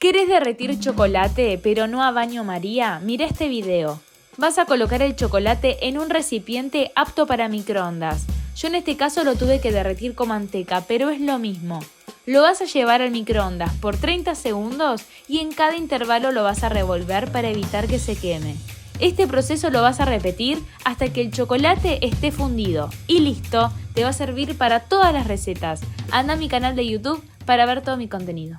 ¿Querés derretir chocolate pero no a baño María? Mira este video. Vas a colocar el chocolate en un recipiente apto para microondas. Yo en este caso lo tuve que derretir con manteca, pero es lo mismo. Lo vas a llevar al microondas por 30 segundos y en cada intervalo lo vas a revolver para evitar que se queme. Este proceso lo vas a repetir hasta que el chocolate esté fundido. Y listo, te va a servir para todas las recetas. Anda a mi canal de YouTube para ver todo mi contenido.